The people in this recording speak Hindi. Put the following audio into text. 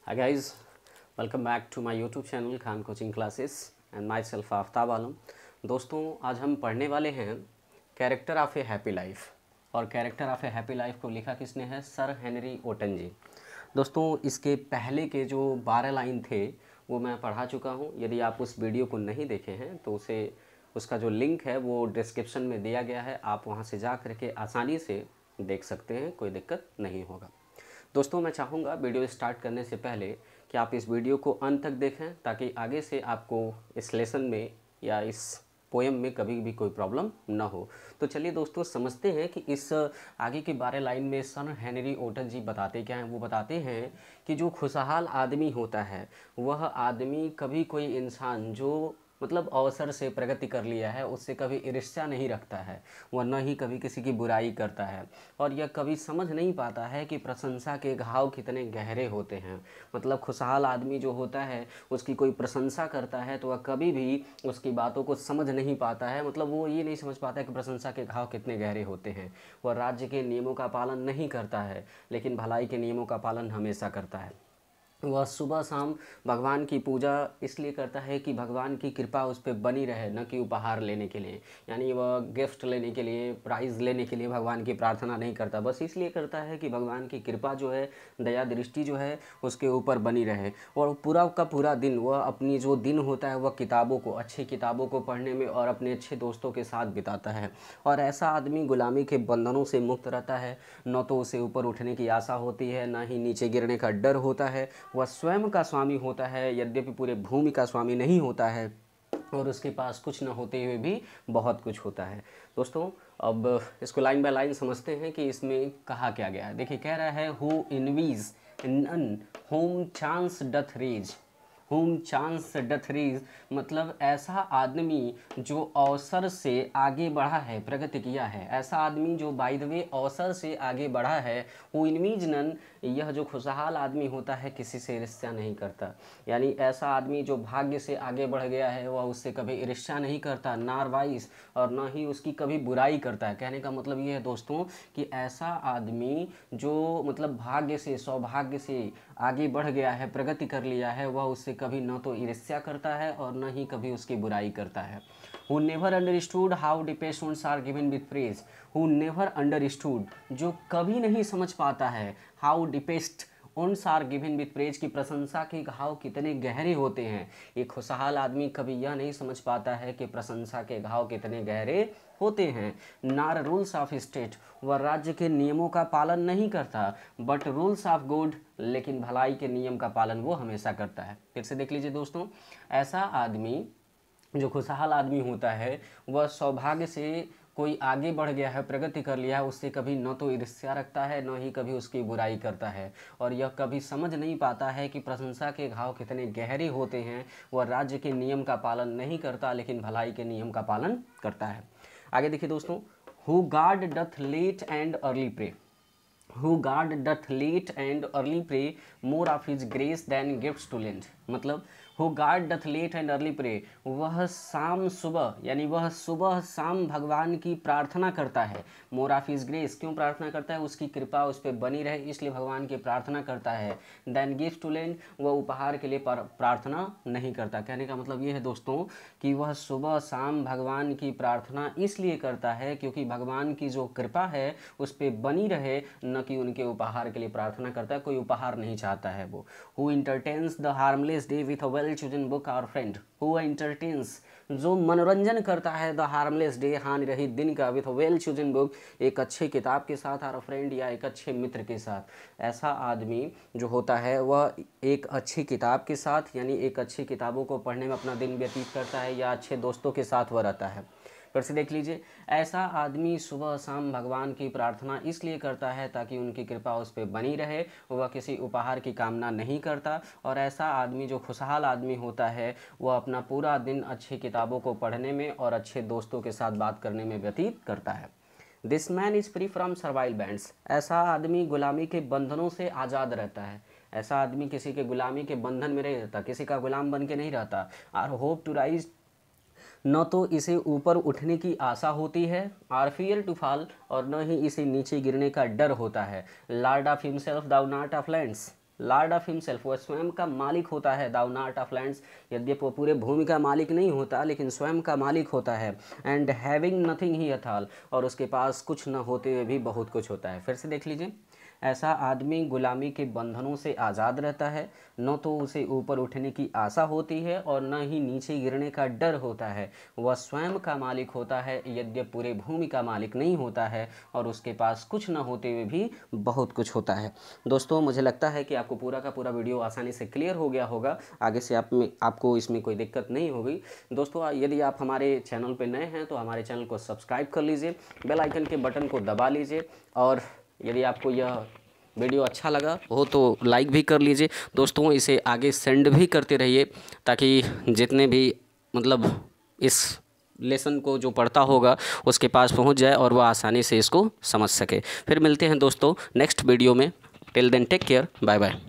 Hi guys, welcome back to my YouTube channel Khan coaching classes and myself Aftab Alam. दोस्तों आज हम पढ़ने वाले हैं character of a happy life. और character of a happy life को लिखा किसने है? Sir Henry Wotton ji. दोस्तों इसके पहले के जो 12 लाइन थे वो मैं पढ़ा चुका हूँ। यदि आप उस वीडियो को नहीं देखे हैं तो उसका जो लिंक है वो डिस्क्रिप्शन में दिया गया है, आप वहाँ से जा करके आसानी से देख सकते हैं, कोई दिक्कत नहीं होगा। दोस्तों मैं चाहूँगा वीडियो स्टार्ट करने से पहले कि आप इस वीडियो को अंत तक देखें ताकि आगे से आपको इस लेसन में या इस पोएम में कभी भी कोई प्रॉब्लम ना हो। तो चलिए दोस्तों समझते हैं कि इस आगे की 12 लाइन में सर हेनरी ओटन जी बताते क्या हैं। वो बताते हैं कि जो खुशहाल आदमी होता है वह आदमी कभी कोई इंसान जो मतलब अवसर से प्रगति कर लिया है उससे कभी ईर्ष्या नहीं रखता है, वह न ही कभी किसी की बुराई करता है, और यह कभी समझ नहीं पाता है कि प्रशंसा के घाव कितने गहरे होते हैं। मतलब खुशहाल आदमी जो होता है उसकी कोई प्रशंसा करता है तो वह कभी भी उसकी बातों को समझ नहीं पाता है। मतलब वो ये नहीं समझ पाता है कि प्रशंसा के घाव कितने गहरे होते हैं। वह राज्य के नियमों का पालन नहीं करता है लेकिन भलाई के नियमों का पालन हमेशा करता है। वह सुबह शाम भगवान की पूजा इसलिए करता है कि भगवान की कृपा उस पर बनी रहे, न कि उपहार लेने के लिए। यानी वह गिफ्ट लेने के लिए, प्राइज़ लेने के लिए भगवान की प्रार्थना नहीं करता, बस इसलिए करता है कि भगवान की कृपा जो है, दया दृष्टि जो है उसके ऊपर बनी रहे। और पूरा का पूरा दिन वह अपनी जो दिन होता है वह किताबों को, अच्छी किताबों को पढ़ने में और अपने अच्छे दोस्तों के साथ बिताता है। और ऐसा आदमी गुलामी के बंधनों से मुक्त रहता है। न तो उसे ऊपर उठने की आशा होती है, न ही नीचे गिरने का डर होता है। वह स्वयं का स्वामी होता है, यद्यपि पूरे भूमि का स्वामी नहीं होता है, और उसके पास कुछ न होते हुए भी बहुत कुछ होता है। दोस्तों अब इसको लाइन बाय लाइन समझते हैं कि इसमें कहा क्या गया है। देखिए कह रहा है who envies none whom chance doth raise. Whom chance doth raise मतलब ऐसा आदमी जो अवसर से आगे बढ़ा है, प्रगति किया है, ऐसा आदमी जो बाय द वे अवसर से आगे बढ़ा है। हु इनवीज नन, यह जो खुशहाल आदमी होता है किसी से ईर्ष्या नहीं करता। यानी ऐसा आदमी जो भाग्य से आगे बढ़ गया है वह उससे कभी ईर्ष्या नहीं करता, नारवाइस, और न ही उसकी कभी बुराई करता है। कहने का मतलब ये है दोस्तों कि ऐसा आदमी जो मतलब भाग्य से, सौभाग्य से आगे बढ़ गया है, प्रगति कर लिया है, वह उससे कभी न तो ईर्ष्या करता है और न ही कभी उसकी बुराई करता है। Who never understood how deepest wounds are given with praise. Who never understood, जो कभी नहीं समझ पाता है, how deepest wounds are given with praise, की प्रशंसा के घाव कितने गहरे होते हैं। एक खुशहाल आदमी कभी यह नहीं समझ पाता है कि प्रशंसा के घाव कितने गहरे होते हैं। नार रूल्स ऑफ स्टेट, वह राज्य के नियमों का पालन नहीं करता, बट रूल्स ऑफ गुड, लेकिन भलाई के नियम का पालन वो हमेशा करता है। फिर से देख लीजिए दोस्तों, ऐसा आदमी जो खुशहाल आदमी होता है वह सौभाग्य से कोई आगे बढ़ गया है, प्रगति कर लिया है, उससे कभी न तो ईर्ष्या रखता है न ही कभी उसकी बुराई करता है। और यह कभी समझ नहीं पाता है कि प्रशंसा के घाव कितने गहरे होते हैं। वह राज्य के नियम का पालन नहीं करता लेकिन भलाई के नियम का पालन करता है। आगे देखिए दोस्तों, who God doth late and early pray. Who God doth late and early pray more of his grace than gifts to lend. मतलब who God doth late and early pray, वह शाम सुबह, यानी वह सुबह शाम भगवान की प्रार्थना करता है। मोर ऑफ हिज ग्रेस, क्यों प्रार्थना करता है? उसकी कृपा उस पर बनी रहे इसलिए भगवान की प्रार्थना करता है। दैन गिफ्ट टू लेंड, वह उपहार के लिए प्रार्थना नहीं करता। कहने का मतलब ये है दोस्तों कि वह सुबह शाम भगवान की प्रार्थना इसलिए करता है क्योंकि भगवान की जो कृपा है उस पर बनी रहे, न कि उनके उपहार के लिए प्रार्थना करता है। कोई उपहार नहीं चाहता है वो। Who entertains the harmless day with a well chosen book our friend. Who entertains, जो मनोरंजन करता है द हार्मलेस डे, हानि रहित दिन का, with a well chosen book, एक अच्छे किताब के साथ, और फ्रेंड या एक अच्छे मित्र के साथ। ऐसा आदमी जो होता है वह एक अच्छी किताब के साथ, यानी एक अच्छी किताबों को पढ़ने में अपना दिन व्यतीत करता है, या अच्छे दोस्तों के साथ वह रहता है। फिर से देख लीजिए, ऐसा आदमी सुबह शाम भगवान की प्रार्थना इसलिए करता है ताकि उनकी कृपा उस पर बनी रहे, वह किसी उपहार की कामना नहीं करता। और ऐसा आदमी जो खुशहाल आदमी होता है वह अपना पूरा दिन अच्छी किताबों को पढ़ने में और अच्छे दोस्तों के साथ बात करने में व्यतीत करता है। This man is free from servile bands, ऐसा आदमी गुलामी के बंधनों से आज़ाद रहता है। ऐसा आदमी किसी के गुलामी के बंधन में नहीं रहता, किसी का गुलाम बन के नहीं रहता। आर होप टू राइज, न तो इसे ऊपर उठने की आशा होती है, आर फियर टू फॉल, और न ही इसे नीचे गिरने का डर होता है। Lord of himself though not of lands, lord of himself, वह स्वयं का मालिक होता है। दाउ नॉट ऑफ लैंड्स, यद्यपि वो पूरे भूमि का मालिक नहीं होता लेकिन स्वयं का मालिक होता है। And having nothing he at all, और उसके पास कुछ न होते हुए भी बहुत कुछ होता है। फिर से देख लीजिए, ऐसा आदमी गुलामी के बंधनों से आज़ाद रहता है, न तो उसे ऊपर उठने की आशा होती है और न ही नीचे गिरने का डर होता है। वह स्वयं का मालिक होता है, यद्यपि पूरे भूमि का मालिक नहीं होता है, और उसके पास कुछ न होते हुए भी बहुत कुछ होता है। दोस्तों, मुझे लगता है कि आपको पूरा का पूरा वीडियो आसानी से क्लियर हो गया होगा। आगे से आपको इसमें कोई दिक्कत नहीं होगी। दोस्तों, यदि आप हमारे चैनल पर नए हैं तो हमारे चैनल को सब्सक्राइब कर लीजिए, बेल आइकन के बटन को दबा लीजिए, और यदि आपको यह वीडियो अच्छा लगा हो तो लाइक भी कर लीजिए। दोस्तों, इसे आगे सेंड भी करते रहिए ताकि जितने भी मतलब इस लेसन को जो पढ़ता होगा उसके पास पहुंच जाए और वह आसानी से इसको समझ सके। फिर मिलते हैं दोस्तों नेक्स्ट वीडियो में। Till then take care, bye bye.